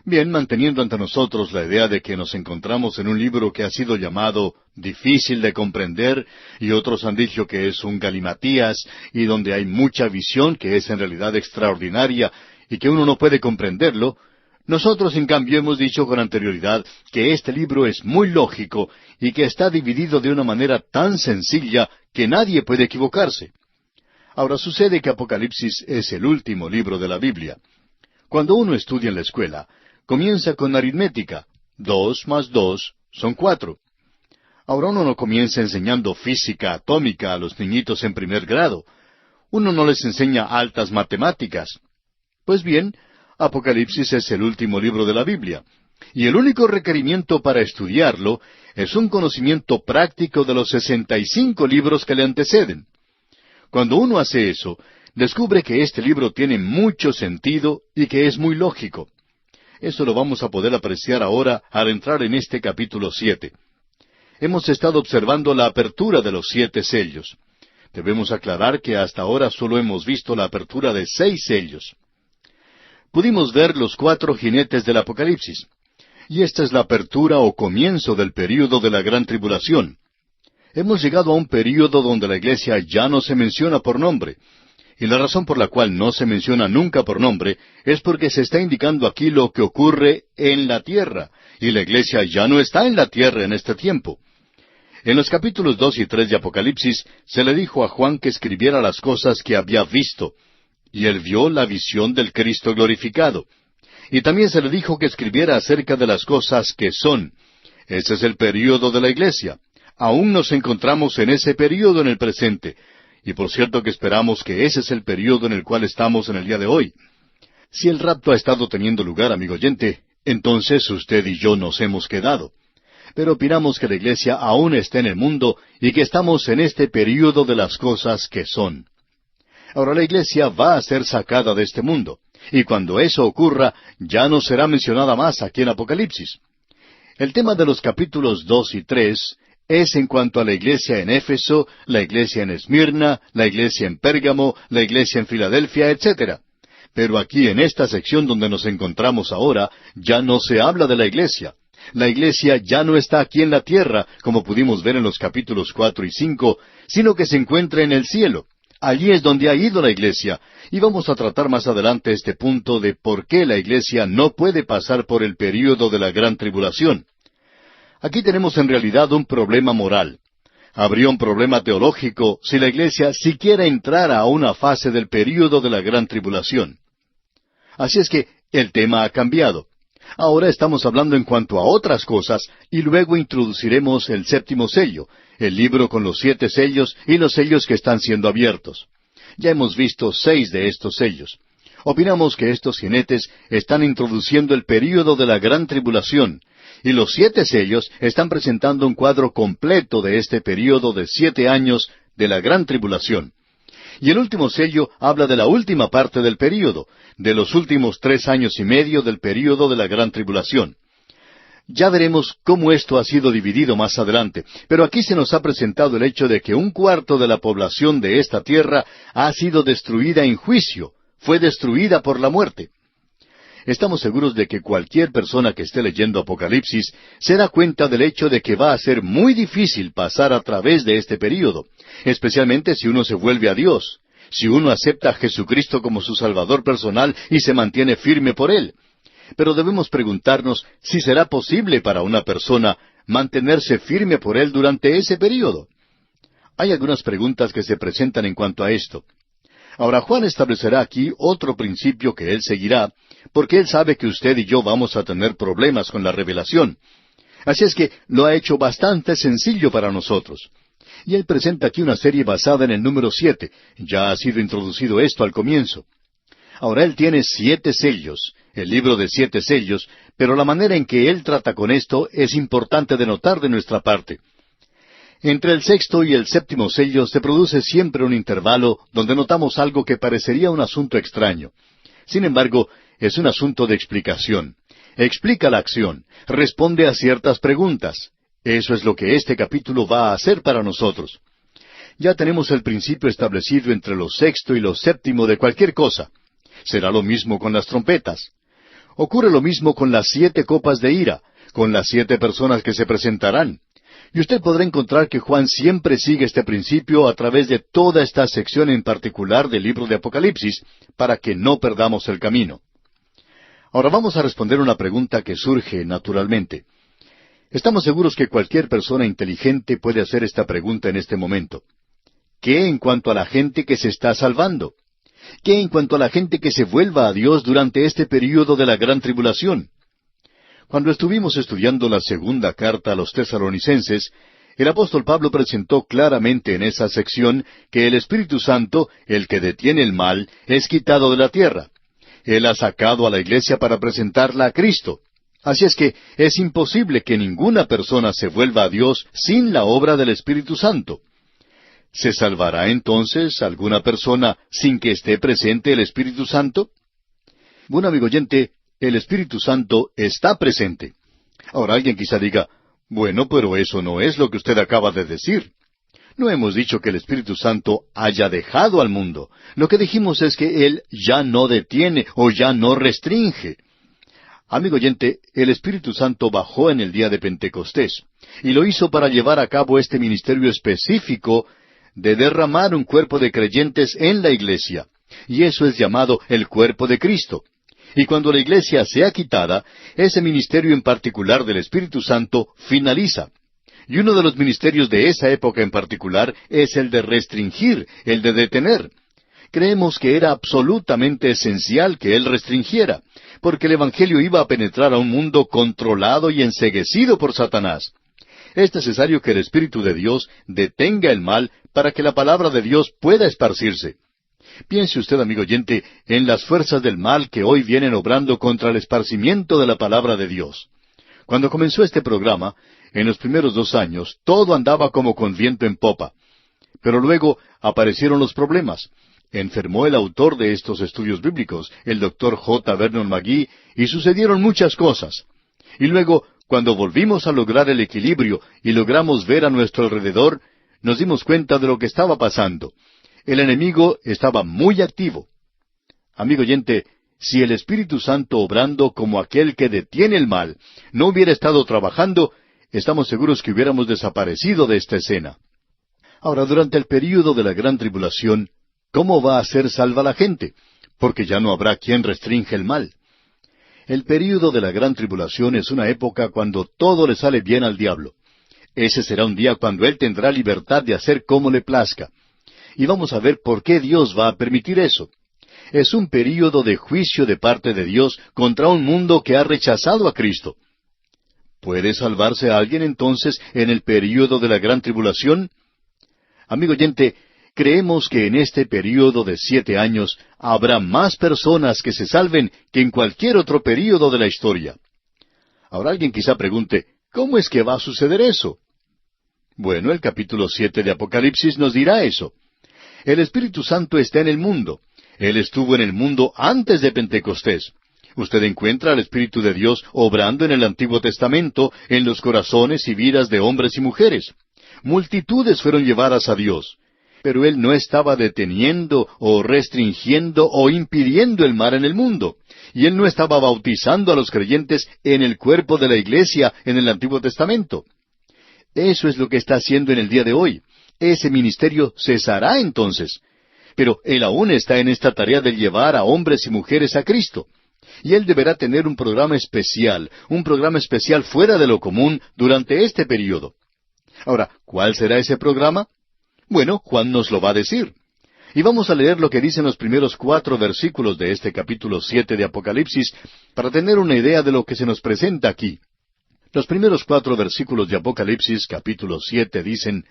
Bien, manteniendo ante nosotros la idea de que nos encontramos en un libro que ha sido llamado difícil de comprender, y otros han dicho que es un galimatías, y donde hay mucha visión que es en realidad extraordinaria, y que uno no puede comprenderlo, nosotros en cambio hemos dicho con anterioridad que este libro es muy lógico, y que está dividido de una manera tan sencilla que nadie puede equivocarse. Ahora sucede que Apocalipsis es el último libro de la Biblia. Cuando uno estudia en la escuela, comienza con aritmética. 2 más 2 son 4. Ahora uno no comienza enseñando física atómica a los niñitos en primer grado. Uno no les enseña altas matemáticas. Pues bien, Apocalipsis es el último libro de la Biblia. Y el único requerimiento para estudiarlo es un conocimiento práctico de los 65 libros que le anteceden. Cuando uno hace eso, descubre que este libro tiene mucho sentido y que es muy lógico. Eso lo vamos a poder apreciar ahora al entrar en este capítulo 7. Hemos estado observando la apertura de los 7 sellos. Debemos aclarar que hasta ahora solo hemos visto la apertura de 6 sellos. Pudimos ver los 4 jinetes del Apocalipsis. Y esta es la apertura o comienzo del período de la gran tribulación. Hemos llegado a un período donde la iglesia ya no se menciona por nombre. Y la razón por la cual no se menciona nunca por nombre es porque se está indicando aquí lo que ocurre en la tierra, y la iglesia ya no está en la tierra en este tiempo. En los capítulos 2 y 3 de Apocalipsis se le dijo a Juan que escribiera las cosas que había visto, y él vio la visión del Cristo glorificado. Y también se le dijo que escribiera acerca de las cosas que son. Ese es el período de la iglesia. Aún nos encontramos en ese período en el presente. Y por cierto que esperamos que ese es el período en el cual estamos en el día de hoy. Si el rapto ha estado teniendo lugar, amigo oyente, entonces usted y yo nos hemos quedado. Pero opinamos que la iglesia aún está en el mundo y que estamos en este período de las cosas que son. Ahora la iglesia va a ser sacada de este mundo. Y cuando eso ocurra, ya no será mencionada más aquí en Apocalipsis. El tema de los capítulos 2 y 3 es en cuanto a la iglesia en Éfeso, la iglesia en Esmirna, la iglesia en Pérgamo, la iglesia en Filadelfia, etc. Pero aquí en esta sección donde nos encontramos ahora, ya no se habla de la iglesia. La iglesia ya no está aquí en la tierra, como pudimos ver en los capítulos 4 y 5, sino que se encuentra en el cielo. Allí es donde ha ido la iglesia, y vamos a tratar más adelante este punto de por qué la iglesia no puede pasar por el período de la gran tribulación. Aquí tenemos en realidad un problema moral. Habría un problema teológico si la iglesia siquiera entrara a una fase del período de la gran tribulación. Así es que el tema ha cambiado. Ahora estamos hablando en cuanto a otras cosas y luego introduciremos el 7º sello, el libro con los 7 sellos y los sellos que están siendo abiertos. Ya hemos visto 6 de estos sellos. Opinamos que estos jinetes están introduciendo el período de la gran tribulación, y los 7 sellos están presentando un cuadro completo de este período de 7 años de la gran tribulación. Y el último sello habla de la última parte del período, de los últimos 3 años y medio del período de la gran tribulación. Ya veremos cómo esto ha sido dividido más adelante, pero aquí se nos ha presentado el hecho de que 1/4 de la población de esta tierra ha sido destruida en juicio, fue destruida por la muerte. Estamos seguros de que cualquier persona que esté leyendo Apocalipsis se da cuenta del hecho de que va a ser muy difícil pasar a través de este período, especialmente si uno se vuelve a Dios, si uno acepta a Jesucristo como su Salvador personal y se mantiene firme por Él. Pero debemos preguntarnos si será posible para una persona mantenerse firme por Él durante ese período. Hay algunas preguntas que se presentan en cuanto a esto. Ahora Juan establecerá aquí otro principio que él seguirá, porque él sabe que usted y yo vamos a tener problemas con la revelación. Así es que lo ha hecho bastante sencillo para nosotros. Y él presenta aquí una serie basada en el número 7. Ya ha sido introducido esto al comienzo. Ahora él tiene 7 sellos, el libro de 7 sellos, pero la manera en que él trata con esto es importante de notar de nuestra parte. Entre el sexto y el séptimo sello se produce siempre un intervalo donde notamos algo que parecería un asunto extraño. Sin embargo, es un asunto de explicación. Explica la acción, responde a ciertas preguntas. Eso es lo que este capítulo va a hacer para nosotros. Ya tenemos el principio establecido entre lo sexto y lo séptimo de cualquier cosa. Será lo mismo con las trompetas. Ocurre lo mismo con las 7 copas de ira, con las 7 personas que se presentarán. Y usted podrá encontrar que Juan siempre sigue este principio a través de toda esta sección en particular del libro de Apocalipsis, para que no perdamos el camino. Ahora vamos a responder una pregunta que surge naturalmente. Estamos seguros que cualquier persona inteligente puede hacer esta pregunta en este momento. ¿Qué en cuanto a la gente que se está salvando? ¿Qué en cuanto a la gente que se vuelva a Dios durante este período de la gran tribulación? Cuando estuvimos estudiando la segunda carta a los tesalonicenses, el apóstol Pablo presentó claramente en esa sección que el Espíritu Santo, el que detiene el mal, es quitado de la tierra. Él ha sacado a la iglesia para presentarla a Cristo. Así es que es imposible que ninguna persona se vuelva a Dios sin la obra del Espíritu Santo. ¿Se salvará entonces alguna persona sin que esté presente el Espíritu Santo? Bueno, amigo oyente, el Espíritu Santo está presente. Ahora alguien quizá diga, bueno, pero eso no es lo que usted acaba de decir. No hemos dicho que el Espíritu Santo haya dejado al mundo. Lo que dijimos es que Él ya no detiene o ya no restringe. Amigo oyente, el Espíritu Santo bajó en el día de Pentecostés, y lo hizo para llevar a cabo este ministerio específico de derramar un cuerpo de creyentes en la iglesia. Y eso es llamado el cuerpo de Cristo. Y cuando la iglesia sea quitada, ese ministerio en particular del Espíritu Santo finaliza. Y uno de los ministerios de esa época en particular es el de restringir, el de detener. Creemos que era absolutamente esencial que Él restringiera, porque el Evangelio iba a penetrar a un mundo controlado y enceguecido por Satanás. Es necesario que el Espíritu de Dios detenga el mal para que la palabra de Dios pueda esparcirse. Piense usted, amigo oyente, en las fuerzas del mal que hoy vienen obrando contra el esparcimiento de la palabra de Dios. Cuando comenzó este programa, en los primeros 2 años, todo andaba como con viento en popa. Pero luego aparecieron los problemas. Enfermó el autor de estos estudios bíblicos, el Dr. J. Vernon McGee, y sucedieron muchas cosas. Y luego, cuando volvimos a lograr el equilibrio y logramos ver a nuestro alrededor, nos dimos cuenta de lo que estaba pasando. El enemigo estaba muy activo. Amigo oyente, si el Espíritu Santo obrando como aquel que detiene el mal no hubiera estado trabajando, estamos seguros que hubiéramos desaparecido de esta escena. Ahora, durante el período de la gran tribulación, ¿cómo va a ser salva la gente? Porque ya no habrá quien restringe el mal. El período de la gran tribulación es una época cuando todo le sale bien al diablo. Ese será un día cuando él tendrá libertad de hacer como le plazca. Y vamos a ver por qué Dios va a permitir eso. Es un período de juicio de parte de Dios contra un mundo que ha rechazado a Cristo. ¿Puede salvarse a alguien entonces en el período de la gran tribulación? Amigo oyente, creemos que en este período de 7 años habrá más personas que se salven que en cualquier otro período de la historia. Ahora alguien quizá pregunte, ¿cómo es que va a suceder eso? Bueno, el capítulo 7 de Apocalipsis nos dirá eso. El Espíritu Santo está en el mundo. Él estuvo en el mundo antes de Pentecostés. Usted encuentra al Espíritu de Dios obrando en el Antiguo Testamento, en los corazones y vidas de hombres y mujeres. Multitudes fueron llevadas a Dios. Pero Él no estaba deteniendo o restringiendo o impidiendo el mal en el mundo. Y Él no estaba bautizando a los creyentes en el cuerpo de la iglesia en el Antiguo Testamento. Eso es lo que está haciendo en el día de hoy. Ese ministerio cesará entonces. Pero Él aún está en esta tarea de llevar a hombres y mujeres a Cristo. Y Él deberá tener un programa especial fuera de lo común durante este período. Ahora, ¿cuál será ese programa? Bueno, Juan nos lo va a decir. Y vamos a leer lo que dicen los primeros 4 versículos de este capítulo 7 de Apocalipsis para tener una idea de lo que se nos presenta aquí. Los primeros 4 versículos de Apocalipsis, capítulo 7, dicen: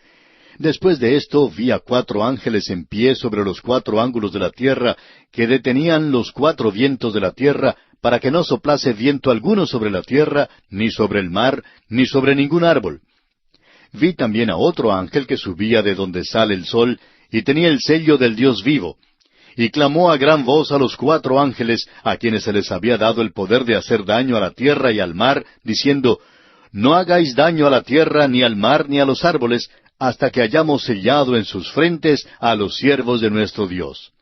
Después de esto vi a 4 ángeles en pie sobre los 4 ángulos de la tierra, que detenían los 4 vientos de la tierra, para que no soplase viento alguno sobre la tierra, ni sobre el mar, ni sobre ningún árbol. Vi también a otro ángel que subía de donde sale el sol, y tenía el sello del Dios vivo. Y clamó a gran voz a los 4 ángeles, a quienes se les había dado el poder de hacer daño a la tierra y al mar, diciendo, No hagáis daño a la tierra, ni al mar, ni a los árboles, hasta que hayamos sellado en sus frentes a los siervos de nuestro Dios.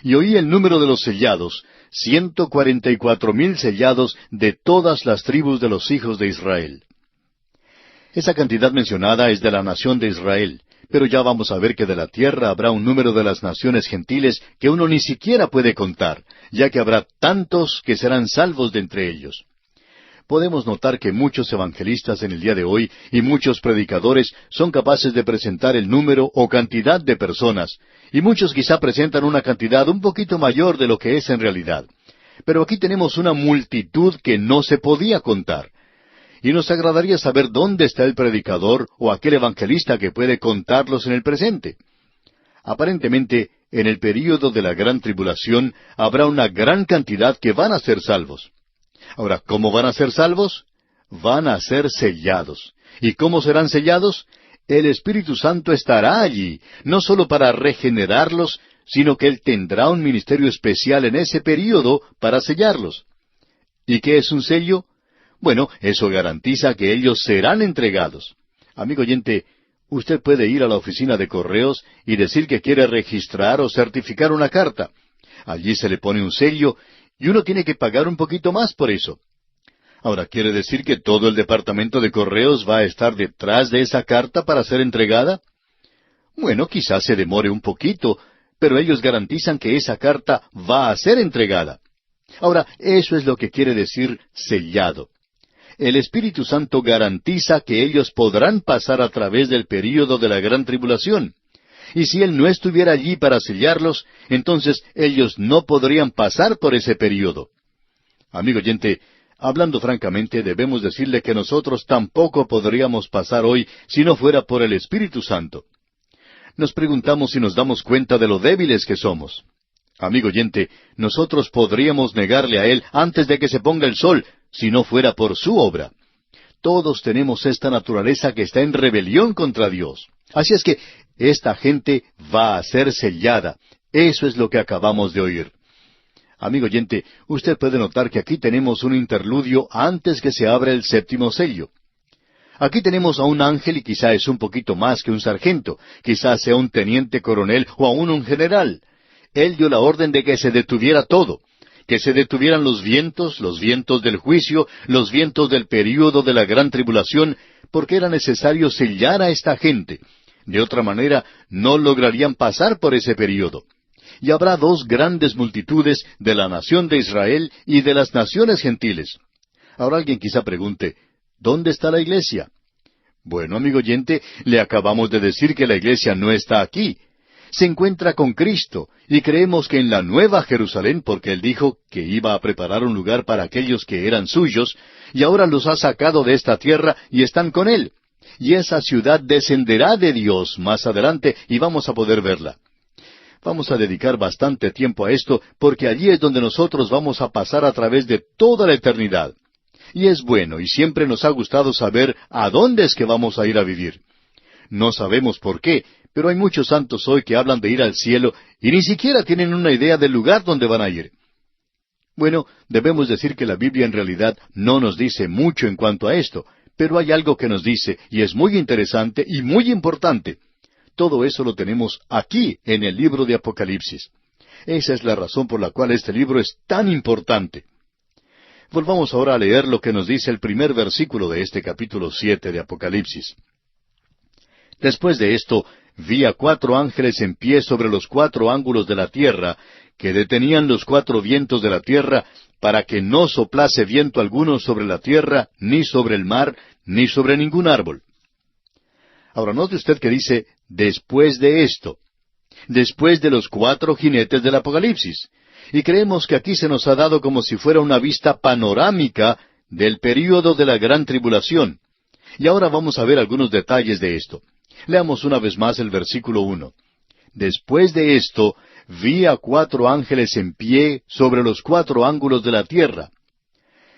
Y oí el número de los sellados, 144,000 sellados de todas las tribus de los hijos de Israel. Esa cantidad mencionada es de la nación de Israel, pero ya vamos a ver que de la tierra habrá un número de las naciones gentiles que uno ni siquiera puede contar, ya que habrá tantos que serán salvos de entre ellos. Podemos notar que muchos evangelistas en el día de hoy y muchos predicadores son capaces de presentar el número o cantidad de personas, y muchos quizá presentan una cantidad un poquito mayor de lo que es en realidad. Pero aquí tenemos una multitud que no se podía contar. Y nos agradaría saber dónde está el predicador o aquel evangelista que puede contarlos en el presente. Aparentemente, en el período de la gran tribulación habrá una gran cantidad que van a ser salvos. Ahora, ¿cómo van a ser salvos? Van a ser sellados. ¿Y cómo serán sellados? El Espíritu Santo estará allí, no solo para regenerarlos, sino que Él tendrá un ministerio especial en ese período para sellarlos. ¿Y qué es un sello? Bueno, eso garantiza que ellos serán entregados. Amigo oyente, usted puede ir a la oficina de correos y decir que quiere registrar o certificar una carta. Allí se le pone un sello y uno tiene que pagar un poquito más por eso. Ahora, ¿quiere decir que todo el departamento de correos va a estar detrás de esa carta para ser entregada? Bueno, quizás se demore un poquito, pero ellos garantizan que esa carta va a ser entregada. Ahora, eso es lo que quiere decir sellado. El Espíritu Santo garantiza que ellos podrán pasar a través del período de la gran tribulación. Y si Él no estuviera allí para sellarlos, entonces ellos no podrían pasar por ese período. Amigo oyente, hablando francamente, debemos decirle que nosotros tampoco podríamos pasar hoy si no fuera por el Espíritu Santo. Nos preguntamos si nos damos cuenta de lo débiles que somos. Amigo oyente, nosotros podríamos negarle a Él antes de que se ponga el sol, si no fuera por su obra. Todos tenemos esta naturaleza que está en rebelión contra Dios. Así es que esta gente va a ser sellada. Eso es lo que acabamos de oír. Amigo oyente, usted puede notar que aquí tenemos un interludio antes que se abra el 7º sello. Aquí tenemos a un ángel y quizá es un poquito más que un sargento, quizá sea un teniente coronel o aún un general. Él dio la orden de que se detuviera todo, que se detuvieran los vientos del juicio, los vientos del período de la gran tribulación, porque era necesario sellar a esta gente. De otra manera, no lograrían pasar por ese período. Y habrá 2 grandes multitudes de la nación de Israel y de las naciones gentiles. Ahora alguien quizá pregunte, ¿dónde está la iglesia? Bueno, amigo oyente, le acabamos de decir que la iglesia no está aquí. Se encuentra con Cristo, y creemos que en la Nueva Jerusalén, porque Él dijo que iba a preparar un lugar para aquellos que eran suyos, y ahora los ha sacado de esta tierra y están con Él. Y esa ciudad descenderá de Dios más adelante y vamos a poder verla. Vamos a dedicar bastante tiempo a esto, porque allí es donde nosotros vamos a pasar a través de toda la eternidad. Y es bueno, y siempre nos ha gustado saber a dónde es que vamos a ir a vivir. No sabemos por qué, pero hay muchos santos hoy que hablan de ir al cielo y ni siquiera tienen una idea del lugar donde van a ir. Bueno, debemos decir que la Biblia en realidad no nos dice mucho en cuanto a esto, pero hay algo que nos dice, y es muy interesante y muy importante. Todo eso lo tenemos aquí en el libro de Apocalipsis. Esa es la razón por la cual este libro es tan importante. Volvamos ahora a leer lo que nos dice el primer versículo de este capítulo 7 de Apocalipsis. Después de esto, vi a 4 ángeles en pie sobre los 4 ángulos de la tierra, que detenían los 4 vientos de la tierra, para que no soplase viento alguno sobre la tierra, ni sobre el mar, ni sobre ningún árbol. Ahora note usted que dice, después de esto, después de los 4 jinetes del Apocalipsis. Y creemos que aquí se nos ha dado como si fuera una vista panorámica del período de la gran tribulación. Y ahora vamos a ver algunos detalles de esto. Leamos una vez más el versículo 1. Después de esto, vi a 4 ángeles en pie sobre los 4 ángulos de la tierra.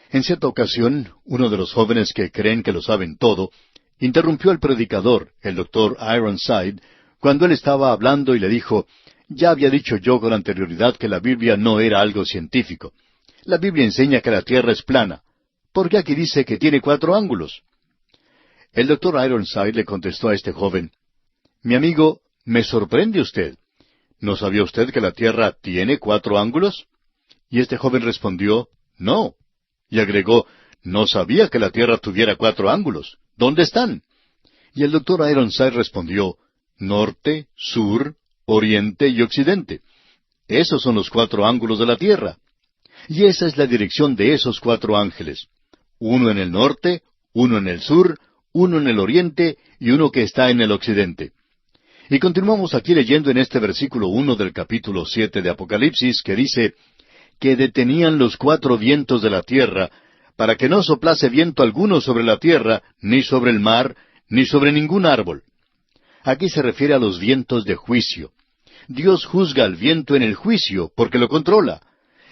En cierta ocasión, uno de los jóvenes que creen que lo saben todo, interrumpió al predicador, el doctor Ironside, cuando él estaba hablando y le dijo, ya había dicho yo con anterioridad que la Biblia no era algo científico. La Biblia enseña que la tierra es plana. ¿Por qué aquí dice que tiene 4 ángulos? El doctor Ironside le contestó a este joven, mi amigo, me sorprende usted. ¿No sabía usted que la tierra tiene 4 ángulos? Y este joven respondió, no. Y agregó, no sabía que la tierra tuviera 4 ángulos. ¿Dónde están? Y el doctor Ironside respondió, norte, sur, oriente y occidente. Esos son los 4 ángulos de la tierra. Y esa es la dirección de esos 4 ángeles. Uno en el norte, uno en el sur, uno en el oriente y uno que está en el occidente. Y continuamos aquí leyendo en este versículo 1 del capítulo 7 de Apocalipsis, que dice, que detenían los 4 vientos de la tierra, para que no soplase viento alguno sobre la tierra, ni sobre el mar, ni sobre ningún árbol. Aquí se refiere a los vientos de juicio. Dios juzga al viento en el juicio, porque lo controla.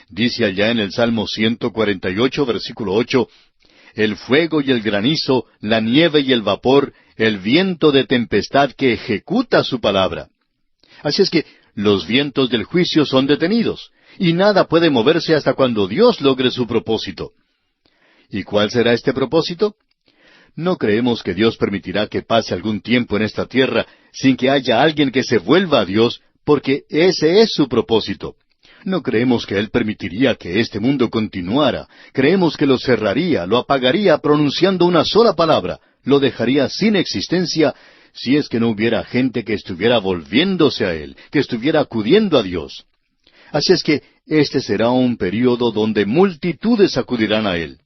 Dice allá en el Salmo 148, versículo 8, el fuego y el granizo, la nieve y el vapor, el viento de tempestad que ejecuta su palabra. Así es que los vientos del juicio son detenidos, y nada puede moverse hasta cuando Dios logre su propósito. ¿Y cuál será este propósito? No creemos que Dios permitirá que pase algún tiempo en esta tierra sin que haya alguien que se vuelva a Dios, porque ese es su propósito. No creemos que Él permitiría que este mundo continuara. Creemos que lo cerraría, lo apagaría pronunciando una sola palabra, lo dejaría sin existencia si es que no hubiera gente que estuviera volviéndose a Él, que estuviera acudiendo a Dios. Así es que este será un período donde multitudes acudirán a Él.